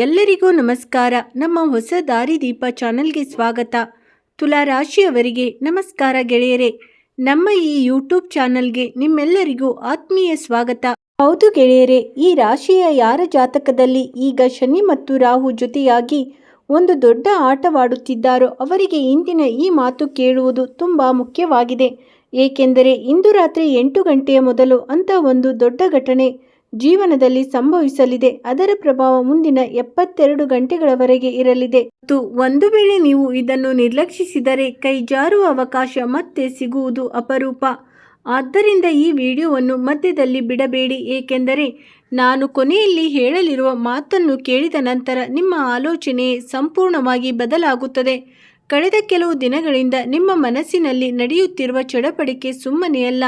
ಎಲ್ಲರಿಗೂ ನಮಸ್ಕಾರ. ನಮ್ಮ ಹೊಸ ದಾರಿದೀಪ ಚಾನಲ್ಗೆ ಸ್ವಾಗತ. ತುಲಾ ರಾಶಿಯವರಿಗೆ ನಮಸ್ಕಾರ ಗೆಳೆಯರೇ. ನಮ್ಮ ಈ ಯೂಟ್ಯೂಬ್ ಚಾನಲ್ಗೆ ನಿಮ್ಮೆಲ್ಲರಿಗೂ ಆತ್ಮೀಯ ಸ್ವಾಗತ. ಹೌದು ಗೆಳೆಯರೇ, ಈ ರಾಶಿಯ ಯಾರ ಜಾತಕದಲ್ಲಿ ಈಗ ಶನಿ ಮತ್ತು ರಾಹು ಜೊತೆಯಾಗಿ ಒಂದು ದೊಡ್ಡ ಆಟವಾಡುತ್ತಿದ್ದಾರೋ ಅವರಿಗೆ ಇಂದಿನ ಈ ಮಾತು ಕೇಳುವುದು ತುಂಬ ಮುಖ್ಯವಾಗಿದೆ. ಏಕೆಂದರೆ ಇಂದು ರಾತ್ರಿ 8 ಗಂಟೆಯ ಮೊದಲು ಅಂತ ಒಂದು ದೊಡ್ಡ ಘಟನೆ ಜೀವನದಲ್ಲಿ ಸಂಭವಿಸಲಿದೆ. ಅದರ ಪ್ರಭಾವ ಮುಂದಿನ 72 ಗಂಟೆಗಳವರೆಗೆ ಇರಲಿದೆ. ಮತ್ತು ಒಂದು ವೇಳೆ ನೀವು ಇದನ್ನು ನಿರ್ಲಕ್ಷಿಸಿದರೆ ಕೈ ಜಾರುವ ಅವಕಾಶ ಮತ್ತೆ ಸಿಗುವುದು ಅಪರೂಪ. ಆದ್ದರಿಂದ ಈ ವಿಡಿಯೋವನ್ನು ಮಧ್ಯದಲ್ಲಿ ಬಿಡಬೇಡಿ. ಏಕೆಂದರೆ ನಾನು ಕೊನೆಯಲ್ಲಿ ಹೇಳಲಿರುವ ಮಾತನ್ನು ಕೇಳಿದ ನಂತರ ನಿಮ್ಮ ಆಲೋಚನೆ ಸಂಪೂರ್ಣವಾಗಿ ಬದಲಾಗುತ್ತದೆ. ಕಳೆದ ಕೆಲವು ದಿನಗಳಿಂದ ನಿಮ್ಮ ಮನಸ್ಸಿನಲ್ಲಿ ನಡೆಯುತ್ತಿರುವ ಚಡಪಡಿಕೆ ಸುಮ್ಮನೆಯಲ್ಲ.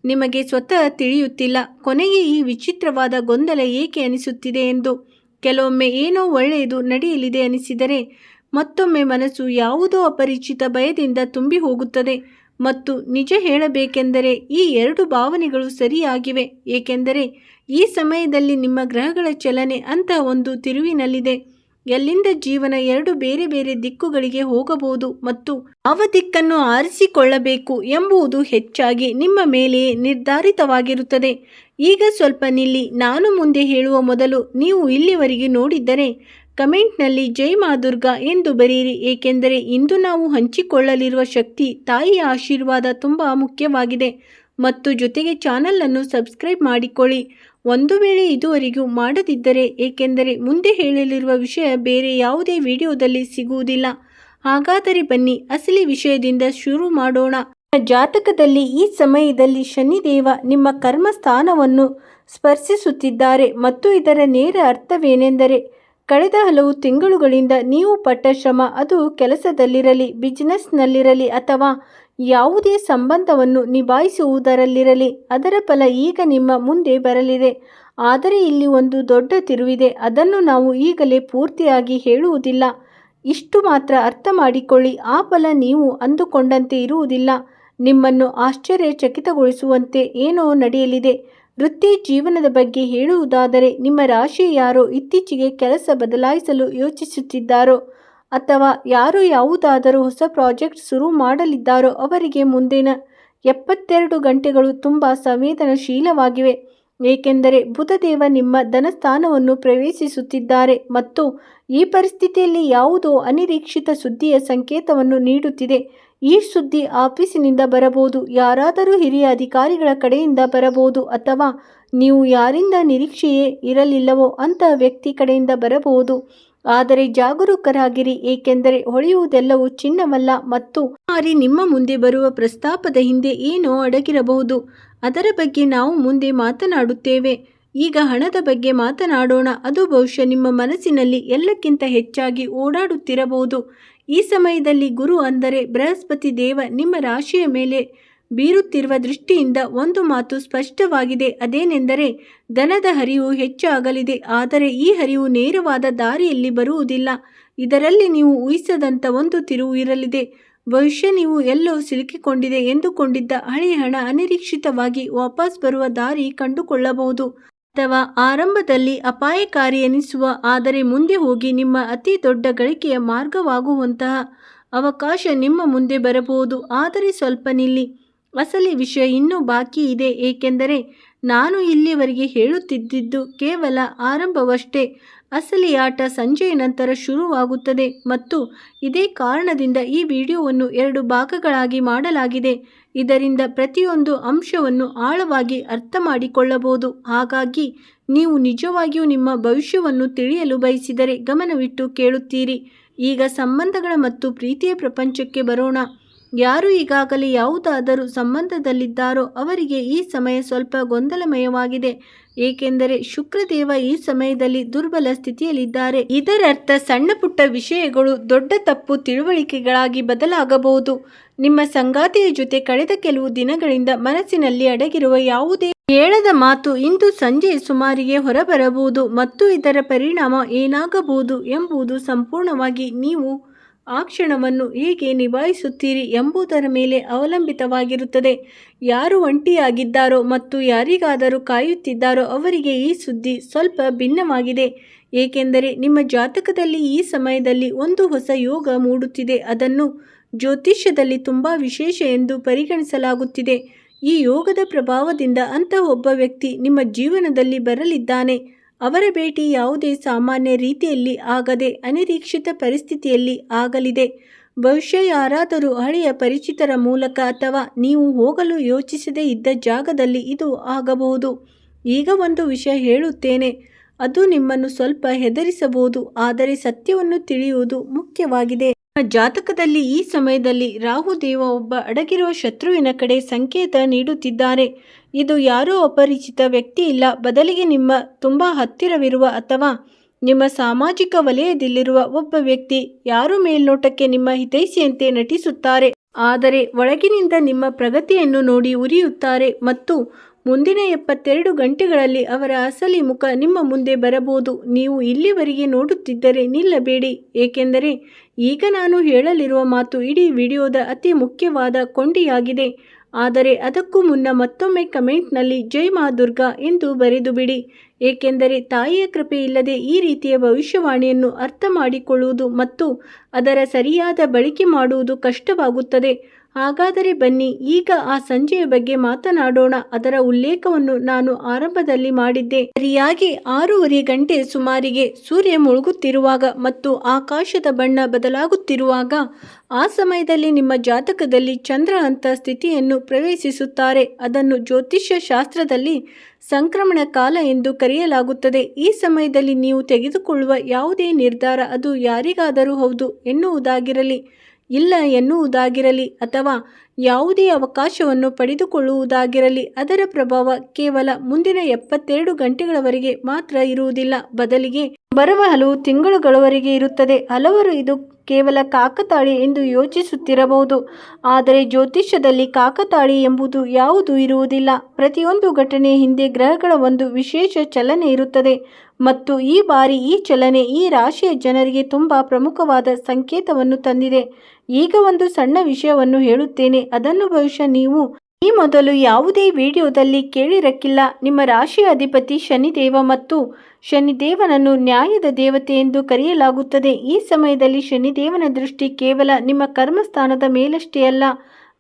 ನಿಮಗೆ ಸ್ವತಃ ತಿಳಿಯುತ್ತಿಲ್ಲ ಕೊನೆಗೆ ಈ ವಿಚಿತ್ರವಾದ ಗೊಂದಲ ಏಕೆ ಅನಿಸುತ್ತಿದೆ ಎಂದು. ಕೆಲವೊಮ್ಮೆ ಏನೋ ಒಳ್ಳೆಯದು ನಡೆಯಲಿದೆ ಅನಿಸಿದರೆ ಮತ್ತೊಮ್ಮೆ ಮನಸ್ಸು ಯಾವುದೋ ಅಪರಿಚಿತ ಭಯದಿಂದ ತುಂಬಿ ಹೋಗುತ್ತದೆ. ಮತ್ತು ನಿಜ ಹೇಳಬೇಕೆಂದರೆ ಈ ಎರಡು ಭಾವನೆಗಳು ಸರಿಯಾಗಿವೆ. ಏಕೆಂದರೆ ಈ ಸಮಯದಲ್ಲಿ ನಿಮ್ಮ ಗ್ರಹಗಳ ಚಲನೆ ಅಂತ ಒಂದು ತಿರುವಿನಲ್ಲಿದೆ. ಎಲ್ಲಿಂದ ಜೀವನ ಎರಡು ಬೇರೆ ಬೇರೆ ದಿಕ್ಕುಗಳಿಗೆ ಹೋಗಬಹುದು ಮತ್ತು ಯಾವ ದಿಕ್ಕನ್ನು ಆರಿಸಿಕೊಳ್ಳಬೇಕು ಎಂಬುದು ಹೆಚ್ಚಾಗಿ ನಿಮ್ಮ ಮೇಲೆಯೇ ನಿರ್ಧಾರಿತವಾಗಿರುತ್ತದೆ. ಈಗ ಸ್ವಲ್ಪ ನಿಲ್ಲಿ. ನಾನು ಮುಂದೆ ಹೇಳುವ ಮೊದಲು ನೀವು ಇಲ್ಲಿವರೆಗೆ ನೋಡಿದ್ದರೆ ಕಮೆಂಟ್ನಲ್ಲಿ ಜೈ ಮಾ ದುರ್ಗಾ ಎಂದು ಬರೆಯಿರಿ. ಏಕೆಂದರೆ ಇಂದು ನಾವು ಹಂಚಿಕೊಳ್ಳಲಿರುವ ಶಕ್ತಿ ತಾಯಿಯ ಆಶೀರ್ವಾದ ತುಂಬ ಮುಖ್ಯವಾಗಿದೆ. ಮತ್ತು ಜೊತೆಗೆ ಚಾನಲನ್ನು ಸಬ್ಸ್ಕ್ರೈಬ್ ಮಾಡಿಕೊಳ್ಳಿ ಒಂದು ವೇಳೆ ಇದುವರೆಗೂ ಮಾಡದಿದ್ದರೆ. ಏಕೆಂದರೆ ಮುಂದೆ ಹೇಳಲಿರುವ ವಿಷಯ ಬೇರೆ ಯಾವುದೇ ವಿಡಿಯೋದಲ್ಲಿ ಸಿಗುವುದಿಲ್ಲ. ಹಾಗಾದರೆ ಬನ್ನಿ ಅಸಲಿ ವಿಷಯದಿಂದ ಶುರು ಮಾಡೋಣ. ಜಾತಕದಲ್ಲಿ ಈ ಸಮಯದಲ್ಲಿ ಶನಿದೇವ ನಿಮ್ಮ ಕರ್ಮ ಸ್ಥಾನವನ್ನು ಸ್ಪರ್ಶಿಸುತ್ತಿದ್ದಾರೆ. ಮತ್ತು ಇದರ ನೇರ ಅರ್ಥವೇನೆಂದರೆ ಕಳೆದ ಹಲವು ತಿಂಗಳುಗಳಿಂದ ನೀವು ಪಟ್ಟ ಶ್ರಮ, ಅದು ಕೆಲಸದಲ್ಲಿರಲಿ, ಬಿಸಿನೆಸ್ನಲ್ಲಿರಲಿ ಅಥವಾ ಯಾವುದೇ ಸಂಬಂಧವನ್ನು ನಿಭಾಯಿಸುವುದರಲ್ಲಿರಲಿ, ಅದರ ಫಲ ಈಗ ನಿಮ್ಮ ಮುಂದೆ ಬರಲಿದೆ. ಆದರೆ ಇಲ್ಲಿ ಒಂದು ದೊಡ್ಡ ತಿರುವಿದೆ. ಅದನ್ನು ನಾವು ಈಗಲೇ ಪೂರ್ತಿಯಾಗಿ ಹೇಳುವುದಿಲ್ಲ. ಇಷ್ಟು ಮಾತ್ರ ಅರ್ಥ ಮಾಡಿಕೊಳ್ಳಿ, ಆ ಫಲ ನೀವು ಅಂದುಕೊಂಡಂತೆ ಇರುವುದಿಲ್ಲ. ನಿಮ್ಮನ್ನು ಆಶ್ಚರ್ಯಚಕಿತಗೊಳಿಸುವಂತೆ ಏನೋ ನಡೆಯಲಿದೆ. ವೃತ್ತಿ ಜೀವನದ ಬಗ್ಗೆ ಹೇಳುವುದಾದರೆ ನಿಮ್ಮ ರಾಶಿಯ ಯಾರೋ ಇತ್ತೀಚೆಗೆ ಕೆಲಸ ಬದಲಾಯಿಸಲು ಯೋಚಿಸುತ್ತಿದ್ದಾರೋ ಅಥವಾ ಯಾರು ಯಾವುದಾದರೂ ಹೊಸ ಪ್ರಾಜೆಕ್ಟ್ ಶುರು ಮಾಡಲಿದ್ದಾರೋ ಅವರಿಗೆ ಮುಂದಿನ 72 ಗಂಟೆಗಳು ತುಂಬ ಸಂವೇದನಶೀಲವಾಗಿವೆ. ಏಕೆಂದರೆ ಬುಧದೇವ ನಿಮ್ಮ ಧನಸ್ಥಾನವನ್ನು ಪ್ರವೇಶಿಸುತ್ತಿದ್ದಾರೆ ಮತ್ತು ಈ ಪರಿಸ್ಥಿತಿಯಲ್ಲಿ ಯಾವುದೋ ಅನಿರೀಕ್ಷಿತ ಸುದ್ದಿಯ ಸಂಕೇತವನ್ನು ನೀಡುತ್ತಿದೆ. ಈ ಸುದ್ದಿ ಆಫೀಸಿನಿಂದ ಬರಬಹುದು, ಯಾರಾದರೂ ಹಿರಿಯ ಅಧಿಕಾರಿಗಳ ಕಡೆಯಿಂದ ಬರಬಹುದು ಅಥವಾ ನೀವು ಯಾರಿಂದ ನಿರೀಕ್ಷೆಯೇ ಇರಲಿಲ್ಲವೋ ಅಂತಹ ವ್ಯಕ್ತಿ ಕಡೆಯಿಂದ ಬರಬಹುದು. ಆದರೆ ಜಾಗರೂಕರಾಗಿರಿ, ಏಕೆಂದರೆ ಹೊಳೆಯುವುದೆಲ್ಲವೂ ಚಿನ್ನವಲ್ಲ ಮತ್ತು ಮಾರಿ ನಿಮ್ಮ ಮುಂದೆ ಬರುವ ಪ್ರಸ್ತಾಪದ ಹಿಂದೆ ಏನೋ ಅಡಗಿರಬಹುದು. ಅದರ ಬಗ್ಗೆ ನಾವು ಮುಂದೆ ಮಾತನಾಡುತ್ತೇವೆ. ಈಗ ಹಣದ ಬಗ್ಗೆ ಮಾತನಾಡೋಣ. ಅದು ಬಹುಶಃ ನಿಮ್ಮ ಮನಸ್ಸಿನಲ್ಲಿ ಎಲ್ಲಕ್ಕಿಂತ ಹೆಚ್ಚಾಗಿ ಓಡಾಡುತ್ತಿರಬಹುದು. ಈ ಸಮಯದಲ್ಲಿ ಗುರು ಅಂದರೆ ಬೃಹಸ್ಪತಿ ದೇವ ನಿಮ್ಮ ರಾಶಿಯ ಮೇಲೆ ಬೀರುತ್ತಿರುವ ದೃಷ್ಟಿಯಿಂದ ಒಂದು ಮಾತು ಸ್ಪಷ್ಟವಾಗಿದೆ. ಅದೇನೆಂದರೆ ಧನದ ಹರಿವು ಹೆಚ್ಚಾಗಲಿದೆ. ಆದರೆ ಈ ಹರಿವು ನೇರವಾದ ದಾರಿಯಲ್ಲಿ ಬರುವುದಿಲ್ಲ. ಇದರಲ್ಲಿ ನೀವು ಊಹಿಸದಂಥ ಒಂದು ತಿರುವು ಇರಲಿದೆ. ಬಹುಶಃ ನೀವು ಎಲ್ಲೋ ಸಿಲುಕಿಕೊಂಡಿದೆ ಎಂದುಕೊಂಡಿದ್ದ ಹಳೆಯ ಹಣ ಅನಿರೀಕ್ಷಿತವಾಗಿ ವಾಪಸ್ ಬರುವ ದಾರಿ ಕಂಡುಕೊಳ್ಳಬಹುದು. ಅಥವಾ ಆರಂಭದಲ್ಲಿ ಅಪಾಯಕಾರಿ ಎನಿಸುವ ಆದರೆ ಮುಂದೆ ಹೋಗಿ ನಿಮ್ಮ ಅತಿ ದೊಡ್ಡ ಗಳಿಕೆಯ ಮಾರ್ಗವಾಗುವಂತಹ ಅವಕಾಶ ನಿಮ್ಮ ಮುಂದೆ ಬರಬಹುದು. ಆದರೆ ಸ್ವಲ್ಪ ನಿಲ್ಲಿ, ಅಸಲಿ ವಿಷಯ ಇನ್ನೂ ಬಾಕಿ ಇದೆ. ಏಕೆಂದರೆ ನಾನು ಇಲ್ಲಿವರೆಗೆ ಹೇಳುತ್ತಿದ್ದುದು ಕೇವಲ ಆರಂಭವಷ್ಟೇ. ಅಸಲಿ ಆಟ ಸಂಜೆಯ ನಂತರ ಶುರುವಾಗುತ್ತದೆ. ಮತ್ತು ಇದೇ ಕಾರಣದಿಂದ ಈ ವಿಡಿಯೋವನ್ನು 2 ಭಾಗಗಳಾಗಿ ಮಾಡಲಾಗಿದೆ. ಇದರಿಂದ ಪ್ರತಿಯೊಂದು ಅಂಶವನ್ನು ಆಳವಾಗಿ ಅರ್ಥ ಮಾಡಿಕೊಳ್ಳಬಹುದು. ಹಾಗಾಗಿ ನೀವು ನಿಜವಾಗಿಯೂ ನಿಮ್ಮ ಭವಿಷ್ಯವನ್ನು ತಿಳಿಯಲು ಬಯಸಿದರೆ ಗಮನವಿಟ್ಟು ಕೇಳುತ್ತೀರಿ. ಈಗ ಸಂಬಂಧಗಳ ಮತ್ತು ಪ್ರೀತಿಯ ಪ್ರಪಂಚಕ್ಕೆ ಬರೋಣ. ಯಾರು ಈಗಾಗಲೇ ಯಾವುದಾದರೂ ಸಂಬಂಧದಲ್ಲಿದ್ದಾರೋ ಅವರಿಗೆ ಈ ಸಮಯ ಸ್ವಲ್ಪ ಗೊಂದಲಮಯವಾಗಿದೆ. ಏಕೆಂದರೆ ಶುಕ್ರದೇವ ಈ ಸಮಯದಲ್ಲಿ ದುರ್ಬಲ ಸ್ಥಿತಿಯಲ್ಲಿದ್ದಾರೆ. ಇದರರ್ಥ ಸಣ್ಣ ಪುಟ್ಟ ವಿಷಯಗಳು ದೊಡ್ಡ ತಪ್ಪು ತಿಳುವಳಿಕೆಗಳಾಗಿ ಬದಲಾಗಬಹುದು. ನಿಮ್ಮ ಸಂಗಾತಿಯ ಜೊತೆ ಕಳೆದ ಕೆಲವು ದಿನಗಳಿಂದ ಮನಸ್ಸಿನಲ್ಲಿ ಅಡಗಿರುವ ಯಾವುದೇ ಹೇಳದ ಮಾತು ಇಂದು ಸಂಜೆಯ ಸುಮಾರಿಗೆ ಹೊರಬರಬಹುದು. ಮತ್ತು ಇದರ ಪರಿಣಾಮ ಏನಾಗಬಹುದು ಎಂಬುದು ಸಂಪೂರ್ಣವಾಗಿ ನೀವು ಆ ಕ್ಷಣವನ್ನು ಹೇಗೆ ನಿಭಾಯಿಸುತ್ತೀರಿ ಎಂಬುದರ ಮೇಲೆ ಅವಲಂಬಿತವಾಗಿರುತ್ತದೆ. ಯಾರು ಒಂಟಿಯಾಗಿದ್ದಾರೋ ಮತ್ತು ಯಾರಿಗಾದರೂ ಕಾಯುತ್ತಿದ್ದಾರೋ ಅವರಿಗೆ ಈ ಸುದ್ದಿ ಸ್ವಲ್ಪ ಭಿನ್ನವಾಗಿದೆ. ಏಕೆಂದರೆ ನಿಮ್ಮ ಜಾತಕದಲ್ಲಿ ಈ ಸಮಯದಲ್ಲಿ ಒಂದು ಹೊಸ ಯೋಗ ಮೂಡುತ್ತಿದೆ. ಅದನ್ನು ಜ್ಯೋತಿಷ್ಯದಲ್ಲಿ ತುಂಬ ವಿಶೇಷ ಎಂದು ಪರಿಗಣಿಸಲಾಗುತ್ತಿದೆ. ಈ ಯೋಗದ ಪ್ರಭಾವದಿಂದ ಅಂತಹ ಒಬ್ಬ ವ್ಯಕ್ತಿ ನಿಮ್ಮ ಜೀವನದಲ್ಲಿ ಬರಲಿದ್ದಾನೆ. ಅವರ ಭೇಟಿ ಯಾವುದೇ ಸಾಮಾನ್ಯ ರೀತಿಯಲ್ಲಿ ಆಗದೆ ಅನಿರೀಕ್ಷಿತ ಪರಿಸ್ಥಿತಿಯಲ್ಲಿ ಆಗಲಿದೆ. ಬಹುಶಃ ಯಾರಾದರೂ ಹಳೆಯ ಪರಿಚಿತರ ಮೂಲಕ ಅಥವಾ ನೀವು ಹೋಗಲು ಯೋಚಿಸದೇ ಇದ್ದ ಜಾಗದಲ್ಲಿ ಇದು ಆಗಬಹುದು. ಈಗ ಒಂದು ವಿಷಯ ಹೇಳುತ್ತೇನೆ, ಅದು ನಿಮ್ಮನ್ನು ಸ್ವಲ್ಪ ಹೆದರಿಸಬಹುದು, ಆದರೆ ಸತ್ಯವನ್ನು ತಿಳಿಯುವುದು ಮುಖ್ಯವಾಗಿದೆ. ನಿಮ್ಮ ಜಾತಕದಲ್ಲಿ ಈ ಸಮಯದಲ್ಲಿ ರಾಹು ದೇವ ಒಬ್ಬ ಅಡಗಿರುವ ಶತ್ರುವಿನ ಕಡೆ ಸಂಕೇತ ನೀಡುತ್ತಿದ್ದಾರೆ. ಇದು ಯಾರೋ ಅಪರಿಚಿತ ವ್ಯಕ್ತಿ ಇಲ್ಲ, ಬದಲಿಗೆ ನಿಮ್ಮ ತುಂಬ ಹತ್ತಿರವಿರುವ ಅಥವಾ ನಿಮ್ಮ ಸಾಮಾಜಿಕ ವಲಯದಲ್ಲಿರುವ ಒಬ್ಬ ವ್ಯಕ್ತಿ. ಯಾರು ಮೇಲ್ನೋಟಕ್ಕೆ ನಿಮ್ಮ ಹಿತೈಷಿಯಂತೆ ನಟಿಸುತ್ತಾರೆ, ಆದರೆ ಒಳಗಿನಿಂದ ನಿಮ್ಮ ಪ್ರಗತಿಯನ್ನು ನೋಡಿ ಉರಿಯುತ್ತಾರೆ ಮತ್ತು ಮುಂದಿನ 72 ಗಂಟೆಗಳಲ್ಲಿ ಅವರ ಅಸಲಿ ಮುಖ ನಿಮ್ಮ ಮುಂದೆ ಬರಬಹುದು. ನೀವು ಇಲ್ಲಿವರೆಗೆ ನೋಡುತ್ತಿದ್ದರೆ ನಿಲ್ಲಬೇಡಿ, ಏಕೆಂದರೆ ಈಗ ನಾನು ಹೇಳಲಿರುವ ಮಾತು ಇಡೀ ವಿಡಿಯೋದ ಅತಿ ಮುಖ್ಯವಾದ ಕೊಂಡಿಯಾಗಿದೆ. ಆದರೆ ಅದಕ್ಕೂ ಮುನ್ನ ಮತ್ತೊಮ್ಮೆ ಕಮೆಂಟ್ನಲ್ಲಿ ಜೈ ಮಾ ದುರ್ಗಾ ಎಂದು ಬರೆದು ಬಿಡಿ, ಏಕೆಂದರೆ ತಾಯಿಯ ಕೃಪೆ ಇಲ್ಲದೆ ಈ ರೀತಿಯ ಭವಿಷ್ಯವಾಣಿಯನ್ನು ಅರ್ಥ ಮಾಡಿಕೊಳ್ಳುವುದು ಮತ್ತು ಅದರ ಸರಿಯಾದ ಬಳಕೆ ಮಾಡುವುದು ಕಷ್ಟವಾಗುತ್ತದೆ. ಹಾಗಾದರೆ ಬನ್ನಿ ಈಗ ಆ ಸಂಜೆಯ ಬಗ್ಗೆ ಮಾತನಾಡೋಣ. ಅದರ ಉಲ್ಲೇಖವನ್ನು ನಾನು ಆರಂಭದಲ್ಲಿ ಮಾಡಿದ್ದೆ. ಸರಿಯಾಗಿ 6:30 ಗಂಟೆ ಸುಮಾರಿಗೆ ಸೂರ್ಯ ಮುಳುಗುತ್ತಿರುವಾಗ ಮತ್ತು ಆಕಾಶದ ಬಣ್ಣ ಬದಲಾಗುತ್ತಿರುವಾಗ ಆ ಸಮಯದಲ್ಲಿ ನಿಮ್ಮ ಜಾತಕದಲ್ಲಿ ಚಂದ್ರ ಅಂತ ಸ್ಥಿತಿಯನ್ನು ಪ್ರವೇಶಿಸುತ್ತಾರೆ. ಅದನ್ನು ಜ್ಯೋತಿಷ್ಯ ಶಾಸ್ತ್ರದಲ್ಲಿ ಸಂಕ್ರಮಣ ಕಾಲ ಎಂದು ಕರೆಯಲಾಗುತ್ತದೆ. ಈ ಸಮಯದಲ್ಲಿ ನೀವು ತೆಗೆದುಕೊಳ್ಳುವ ಯಾವುದೇ ನಿರ್ಧಾರ, ಅದು ಯಾರಿಗಾದರೂ ಹೌದು ಎನ್ನುವುದಾಗಿರಲಿ, ಇಲ್ಲ ಎನ್ನುವುದಾಗಿರಲಿ ಅಥವಾ ಯಾವುದೇ ಅವಕಾಶವನ್ನು ಪಡೆದುಕೊಳ್ಳುವುದಾಗಿರಲಿ, ಅದರ ಪ್ರಭಾವ ಕೇವಲ ಮುಂದಿನ 72 ಗಂಟೆಗಳವರೆಗೆ ಮಾತ್ರ ಇರುವುದಿಲ್ಲ, ಬದಲಿಗೆ ಬರುವ ಹಲವು ತಿಂಗಳುಗಳವರೆಗೆ ಇರುತ್ತದೆ. ಹಲವರು ಇದು ಕೇವಲ ಕಾಕತಾಳಿ ಎಂದು ಯೋಚಿಸುತ್ತಿರಬಹುದು, ಆದರೆ ಜ್ಯೋತಿಷ್ಯದಲ್ಲಿ ಕಾಕತಾಳಿ ಎಂಬುದು ಯಾವುದೂ ಇರುವುದಿಲ್ಲ. ಪ್ರತಿಯೊಂದು ಘಟನೆಯ ಹಿಂದೆ ಗ್ರಹಗಳ ಒಂದು ವಿಶೇಷ ಚಲನೆ ಇರುತ್ತದೆ ಮತ್ತು ಈ ಬಾರಿ ಈ ಚಲನೆ ಈ ರಾಶಿಯ ಜನರಿಗೆ ತುಂಬ ಪ್ರಮುಖವಾದ ಸಂಕೇತವನ್ನು ತಂದಿದೆ. ಈಗ ಒಂದು ಸಣ್ಣ ವಿಷಯವನ್ನು ಹೇಳುತ್ತೇನೆ, ಅದನ್ನು ಬಹುಶಃ ನೀವು ಈ ಮೊದಲು ಯಾವುದೇ ವಿಡಿಯೋದಲ್ಲಿ ಕೇಳಿರಕ್ಕಿಲ್ಲ. ನಿಮ್ಮ ರಾಶಿಯ ಅಧಿಪತಿ ಶನಿದೇವ ಮತ್ತು ಶನಿದೇವನನ್ನು ನ್ಯಾಯದ ದೇವತೆ ಎಂದು ಕರೆಯಲಾಗುತ್ತದೆ. ಈ ಸಮಯದಲ್ಲಿ ಶನಿದೇವನ ದೃಷ್ಟಿ ಕೇವಲ ನಿಮ್ಮ ಕರ್ಮಸ್ಥಾನದ ಮೇಲಷ್ಟೇ ಅಲ್ಲ,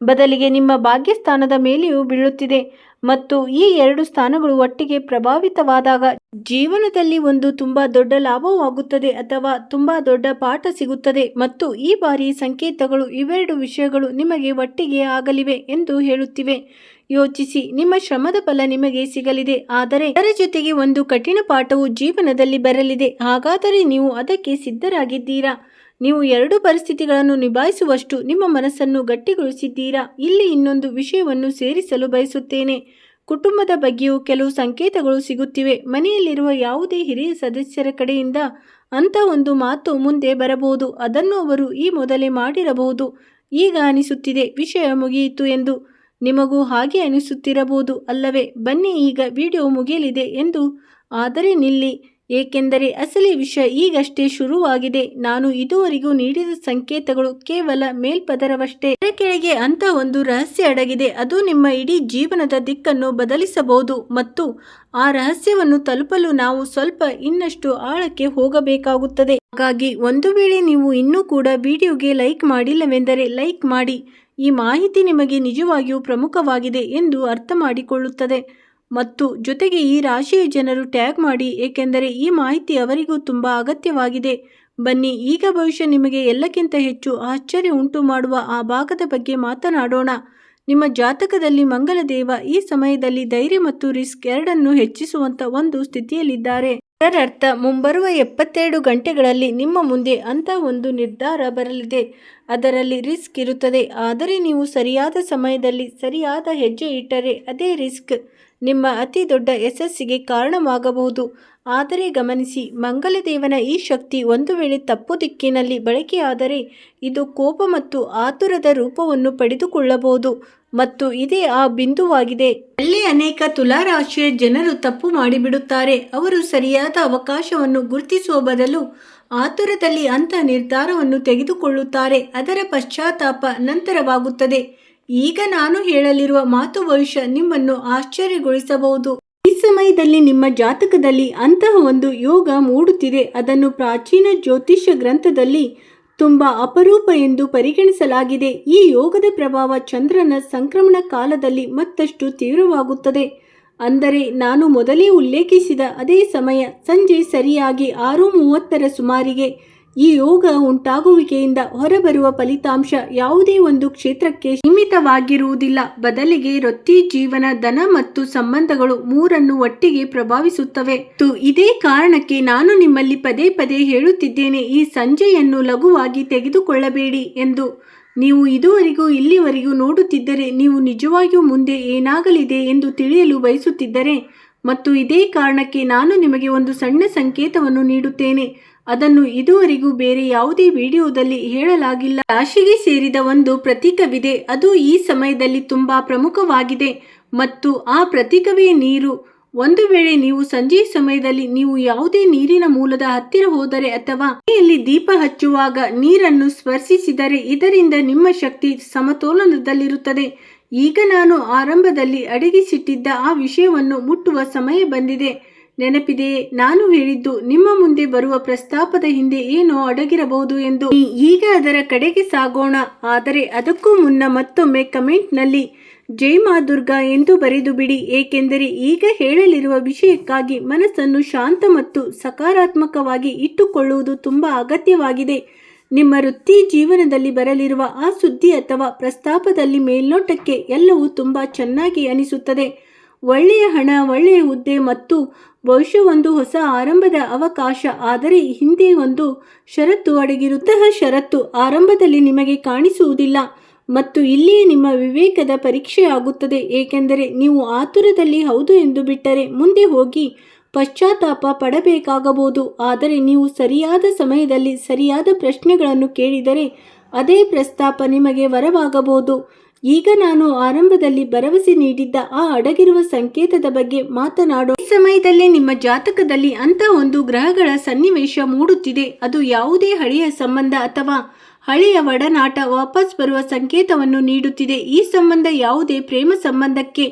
ಬದಲಿಗೆ ನಿಮ್ಮ ಭಾಗ್ಯಸ್ಥಾನದ ಮೇಲೆಯೂ ಬೀಳುತ್ತಿದೆ ಮತ್ತು ಈ 2 ಸ್ಥಾನಗಳು ಒಟ್ಟಿಗೆ ಪ್ರಭಾವಿತವಾದಾಗ ಜೀವನದಲ್ಲಿ ಒಂದು ತುಂಬ ದೊಡ್ಡ ಲಾಭವಾಗುತ್ತದೆ ಅಥವಾ ತುಂಬ ದೊಡ್ಡ ಪಾಠ ಸಿಗುತ್ತದೆ. ಮತ್ತು ಈ ಬಾರಿ ಸಂಕೇತಗಳು ಇವೆರಡು ವಿಷಯಗಳು ನಿಮಗೆ ಒಟ್ಟಿಗೆ ಆಗಲಿವೆ ಎಂದು ಹೇಳುತ್ತಿವೆ. ಯೋಚಿಸಿ, ನಿಮ್ಮ ಶ್ರಮದ ಫಲ ನಿಮಗೆ ಸಿಗಲಿದೆ, ಆದರೆ ಅದರ ಜೊತೆಗೆ ಒಂದು ಕಠಿಣ ಪಾಠವು ಜೀವನದಲ್ಲಿ ಬರಲಿದೆ. ಹಾಗಾದರೆ ನೀವು ಅದಕ್ಕೆ ಸಿದ್ಧರಾಗಿದ್ದೀರಾ? ನೀವು 2 ಪರಿಸ್ಥಿತಿಗಳನ್ನು ನಿಭಾಯಿಸುವಷ್ಟು ನಿಮ್ಮ ಮನಸ್ಸನ್ನು ಗಟ್ಟಿಗೊಳಿಸಿದ್ದೀರಾ? ಇಲ್ಲಿ ಇನ್ನೊಂದು ವಿಷಯವನ್ನು ಸೇರಿಸಲು ಬಯಸುತ್ತೇನೆ. ಕುಟುಂಬದ ಬಗ್ಗೆಯೂ ಕೆಲವು ಸಂಕೇತಗಳು ಸಿಗುತ್ತಿವೆ. ಮನೆಯಲ್ಲಿರುವ ಯಾವುದೇ ಹಿರಿಯ ಸದಸ್ಯರ ಕಡೆಯಿಂದ ಅಂತ ಒಂದು ಮಾತು ಮುಂದೆ ಬರಬಹುದು. ಅದನ್ನು ಅವರು ಈ ಮೊದಲೇ ಮಾಡಿರಬಹುದು. ಈಗ ಅನಿಸುತ್ತಿದೆ ವಿಷಯ ಮುಗಿಯಿತು ಎಂದು. ನಿಮಗೂ ಹಾಗೆ ಅನಿಸುತ್ತಿರಬಹುದು ಅಲ್ಲವೇ? ಬನ್ನಿ, ಈಗ ವಿಡಿಯೋ ಮುಗಿಯಲಿದೆ ಎಂದು. ಆದರೆ ನಿಲ್ಲಿ, ಏಕೆಂದರೆ ಅಸಲಿ ವಿಷಯ ಈಗಷ್ಟೇ ಶುರುವಾಗಿದೆ. ನಾನು ಇದುವರೆಗೂ ನೀಡಿದ ಸಂಕೇತಗಳು ಕೇವಲ ಮೇಲ್ಪದರವಷ್ಟೇ. ಅದರ ಕೆಳಗೆ ಅಂತ ಒಂದು ರಹಸ್ಯ ಅಡಗಿದೆ. ಅದು ನಿಮ್ಮ ಇಡೀ ಜೀವನದ ದಿಕ್ಕನ್ನು ಬದಲಿಸಬಹುದು ಮತ್ತು ಆ ರಹಸ್ಯವನ್ನು ತಲುಪಲು ನಾವು ಸ್ವಲ್ಪ ಇನ್ನಷ್ಟು ಆಳಕ್ಕೆ ಹೋಗಬೇಕಾಗುತ್ತದೆ. ಹಾಗಾಗಿ ಒಂದು ವೇಳೆ ನೀವು ಇನ್ನೂ ಕೂಡ ವಿಡಿಯೋಗೆ ಲೈಕ್ ಮಾಡಿಲ್ಲವೆಂದರೆ ಲೈಕ್ ಮಾಡಿ. ಈ ಮಾಹಿತಿ ನಿಮಗೆ ನಿಜವಾಗಿಯೂ ಪ್ರಮುಖವಾಗಿದೆ ಎಂದು ಅರ್ಥ ಮಾಡಿಕೊಳ್ಳುತ್ತದೆ ಮತ್ತು ಜೊತೆಗೆ ಈ ರಾಶಿಯ ಜನರು ಟ್ಯಾಗ್ ಮಾಡಿ, ಏಕೆಂದರೆ ಈ ಮಾಹಿತಿ ಅವರಿಗೂ ತುಂಬ ಅಗತ್ಯವಾಗಿದೆ. ಬನ್ನಿ, ಈಗ ಬಹುಶಃ ನಿಮಗೆ ಎಲ್ಲಕ್ಕಿಂತ ಹೆಚ್ಚು ಆಶ್ಚರ್ಯ ಉಂಟು ಮಾಡುವ ಆ ಭಾಗದ ಬಗ್ಗೆ ಮಾತನಾಡೋಣ. ನಿಮ್ಮ ಜಾತಕದಲ್ಲಿ ಮಂಗಲ ದೇವ ಈ ಸಮಯದಲ್ಲಿ ಧೈರ್ಯ ಮತ್ತು ರಿಸ್ಕ್ ಎರಡನ್ನೂ ಹೆಚ್ಚಿಸುವಂತ ಒಂದು ಸ್ಥಿತಿಯಲ್ಲಿದ್ದಾರೆ. ಇದರರ್ಥ ಮುಂಬರುವ 72 ಗಂಟೆಗಳಲ್ಲಿ ನಿಮ್ಮ ಮುಂದೆ ಅಂತ ಒಂದು ನಿರ್ಧಾರ ಬರಲಿದೆ. ಅದರಲ್ಲಿ ರಿಸ್ಕ್ ಇರುತ್ತದೆ, ಆದರೆ ನೀವು ಸರಿಯಾದ ಸಮಯದಲ್ಲಿ ಸರಿಯಾದ ಹೆಜ್ಜೆ ಇಟ್ಟರೆ ಅದೇ ರಿಸ್ಕ್ ನಿಮ್ಮ ಅತಿ ದೊಡ್ಡ ಯಶಸ್ಸಿಗೆ ಕಾರಣವಾಗಬಹುದು. ಆದರೆ ಗಮನಿಸಿ, ಮಂಗಲದೇವನ ಈ ಶಕ್ತಿ ಒಂದು ವೇಳೆ ತಪ್ಪು ದಿಕ್ಕಿನಲ್ಲಿ ಬಳಕೆಯಾದರೆ ಇದು ಕೋಪ ಮತ್ತು ಆತುರದ ರೂಪವನ್ನು ಪಡೆದುಕೊಳ್ಳಬಹುದು ಮತ್ತು ಇದೇ ಆ ಬಿಂದುವಾಗಿದೆ. ಅಲ್ಲಿ ಅನೇಕ ತುಲಾರಾಶಿಯ ಜನರು ತಪ್ಪು ಮಾಡಿಬಿಡುತ್ತಾರೆ. ಅವರು ಸರಿಯಾದ ಅವಕಾಶವನ್ನು ಗುರುತಿಸುವ ಬದಲು ಆತುರದಲ್ಲಿ ಅಂಥ ನಿರ್ಧಾರವನ್ನು ತೆಗೆದುಕೊಳ್ಳುತ್ತಾರೆ. ಅದರ ಪಶ್ಚಾತ್ತಾಪ ನಂತರವಾಗುತ್ತದೆ. ಈಗ ನಾನು ಹೇಳಲಿರುವ ಮಾತು ಬಹುಶಃ ನಿಮ್ಮನ್ನು ಆಶ್ಚರ್ಯಗೊಳಿಸಬಹುದು. ಈ ಸಮಯದಲ್ಲಿ ನಿಮ್ಮ ಜಾತಕದಲ್ಲಿ ಅಂತಹ ಒಂದು ಯೋಗ ಮೂಡುತ್ತಿದೆ. ಅದನ್ನು ಪ್ರಾಚೀನ ಜ್ಯೋತಿಷ್ಯ ಗ್ರಂಥದಲ್ಲಿ ತುಂಬ ಅಪರೂಪ ಎಂದು ಪರಿಗಣಿಸಲಾಗಿದೆ. ಈ ಯೋಗದ ಪ್ರಭಾವ ಚಂದ್ರನ ಸಂಕ್ರಮಣ ಕಾಲದಲ್ಲಿ ಮತ್ತಷ್ಟು ತೀವ್ರವಾಗುತ್ತದೆ. ಅಂದರೆ ನಾನು ಮೊದಲೇ ಉಲ್ಲೇಖಿಸಿದ ಅದೇ ಸಮಯ, ಸಂಜೆ ಸರಿಯಾಗಿ 6:30 ಸುಮಾರಿಗೆ ಈ ಯೋಗ ಉಂಟಾಗುವಿಕೆಯಿಂದ ಹೊರಬರುವ ಫಲಿತಾಂಶ ಯಾವುದೇ ಒಂದು ಕ್ಷೇತ್ರಕ್ಕೆ ಸೀಮಿತವಾಗಿರುವುದಿಲ್ಲ. ಬದಲಿಗೆ ವೃತ್ತಿ, ಜೀವನ, ಧನ ಮತ್ತು ಸಂಬಂಧಗಳು ಮೂರನ್ನು ಒಟ್ಟಿಗೆ ಪ್ರಭಾವಿಸುತ್ತವೆ. ಇದೇ ಕಾರಣಕ್ಕೆ ನಾನು ನಿಮ್ಮಲ್ಲಿ ಪದೇ ಪದೇ ಹೇಳುತ್ತಿದ್ದೇನೆ, ಈ ಸಂಜೆಯನ್ನು ಲಘುವಾಗಿ ತೆಗೆದುಕೊಳ್ಳಬೇಡಿ ಎಂದು. ನೀವು ಇಲ್ಲಿವರೆಗೂ ನೋಡುತ್ತಿದ್ದರೆ ನೀವು ನಿಜವಾಗಿಯೂ ಮುಂದೆ ಏನಾಗಲಿದೆ ಎಂದು ತಿಳಿಯಲು ಬಯಸುತ್ತಿದ್ದರೆ ಮತ್ತು ಇದೇ ಕಾರಣಕ್ಕೆ ನಾನು ನಿಮಗೆ ಒಂದು ಸಣ್ಣ ಸಂಕೇತವನ್ನು ನೀಡುತ್ತೇನೆ. ಅದನ್ನು ಇದುವರೆಗೂ ಬೇರೆ ಯಾವುದೇ ವಿಡಿಯೋದಲ್ಲಿ ಹೇಳಲಾಗಿಲ್ಲ. ರಾಶಿಗೆ ಸೇರಿದ ಒಂದು ಪ್ರತೀಕವಿದೆ. ಅದು ಈ ಸಮಯದಲ್ಲಿ ತುಂಬಾ ಪ್ರಮುಖವಾಗಿದೆ ಮತ್ತು ಆ ಪ್ರತೀಕವೇ ನೀರು. ಒಂದು ವೇಳೆ ನೀವು ಸಂಜೆಯ ಸಮಯದಲ್ಲಿ ನೀವು ಯಾವುದೇ ನೀರಿನ ಮೂಲದ ಹತ್ತಿರ ಹೋದರೆ ಅಥವಾ ಮನೆಯಲ್ಲಿ ದೀಪ ಹಚ್ಚುವಾಗ ನೀರನ್ನು ಸ್ಪರ್ಶಿಸಿದರೆ ಇದರಿಂದ ನಿಮ್ಮ ಶಕ್ತಿ ಸಮತೋಲನದಲ್ಲಿರುತ್ತದೆ. ಈಗ ನಾನು ಆರಂಭದಲ್ಲಿ ಅಡಗಿಸಿಟ್ಟಿದ್ದ ಆ ವಿಷಯವನ್ನು ಮುಟ್ಟುವ ಸಮಯ ಬಂದಿದೆ. ನೆನಪಿದೆಯೇ ನಾನು ಹೇಳಿದ್ದು ನಿಮ್ಮ ಮುಂದೆ ಬರುವ ಪ್ರಸ್ತಾಪದ ಹಿಂದೆ ಏನೋ ಅಡಗಿರಬಹುದು ಎಂದು. ಈಗ ಅದರ ಕಡೆಗೆ ಸಾಗೋಣ. ಆದರೆ ಅದಕ್ಕೂ ಮುನ್ನ ಮತ್ತೊಮ್ಮೆ ಕಮೆಂಟ್ನಲ್ಲಿ ಜೈ ಮಾ ದುರ್ಗಾ ಎಂದು ಬರೆದು ಬಿಡಿ. ಏಕೆಂದರೆ ಈಗ ಹೇಳಲಿರುವ ವಿಷಯಕ್ಕಾಗಿ ಮನಸ್ಸನ್ನು ಶಾಂತ ಮತ್ತು ಸಕಾರಾತ್ಮಕವಾಗಿ ಇಟ್ಟುಕೊಳ್ಳುವುದು ತುಂಬಾ ಅಗತ್ಯವಾಗಿದೆ. ನಿಮ್ಮ ವೃತ್ತಿ ಜೀವನದಲ್ಲಿ ಬರಲಿರುವ ಆ ಸುದ್ದಿ ಅಥವಾ ಪ್ರಸ್ತಾಪದಲ್ಲಿ ಮೇಲ್ನೋಟಕ್ಕೆ ಎಲ್ಲವೂ ತುಂಬಾ ಚೆನ್ನಾಗಿ ಅನಿಸುತ್ತದೆ. ಒಳ್ಳೆಯ ಹಣ, ಒಳ್ಳೆಯ ಹುದ್ದೆ ಮತ್ತು ಬಹುಶಃ ಒಂದು ಹೊಸ ಆರಂಭದ ಅವಕಾಶ. ಆದರೆ ಹಿಂದೆ ಒಂದು ಷರತ್ತು ಅಡಗಿರುವಂತಹ ಷರತ್ತು ಆರಂಭದಲ್ಲಿ ನಿಮಗೆ ಕಾಣಿಸುವುದಿಲ್ಲ ಮತ್ತು ಇಲ್ಲಿಯೇ ನಿಮ್ಮ ವಿವೇಕದ ಪರೀಕ್ಷೆ ಆಗುತ್ತದೆ. ಏಕೆಂದರೆ ನೀವು ಆತುರದಲ್ಲಿ ಹೌದು ಎಂದು ಬಿಟ್ಟರೆ ಮುಂದೆ ಹೋಗಿ ಪಶ್ಚಾತ್ತಾಪ ಪಡಬೇಕಾಗಬಹುದು. ಆದರೆ ನೀವು ಸರಿಯಾದ ಸಮಯದಲ್ಲಿ ಸರಿಯಾದ ಪ್ರಶ್ನೆಗಳನ್ನು ಕೇಳಿದರೆ ಅದೇ ಪ್ರಸ್ತಾಪ ನಿಮಗೆ ವರವಾಗಬಹುದು. ಈಗ ನಾನು ಆರಂಭದಲ್ಲಿ ಭರವಸೆ ನೀಡಿದ್ದ ಆ ಅಡಗಿರುವ ಸಂಕೇತದ ಬಗ್ಗೆ ಮಾತನಾಡೋಣ. ಈ ಸಮಯದಲ್ಲೇ ನಿಮ್ಮ ಜಾತಕದಲ್ಲಿ ಅಂತ ಒಂದು ಗ್ರಹಗಳ ಸನ್ನಿವೇಶ ಮೂಡುತ್ತಿದೆ. ಅದು ಯಾವುದೇ ಹಳೆಯ ಸಂಬಂಧ ಅಥವಾ ಹಳೆಯ ಒಡನಾಟ ವಾಪಸ್ ಬರುವ ಸಂಕೇತವನ್ನು ನೀಡುತ್ತಿದೆ. ಈ ಸಂಬಂಧ ಯಾವುದೇ ಪ್ರೇಮ ಸಂಬಂಧಕ್ಕೆ,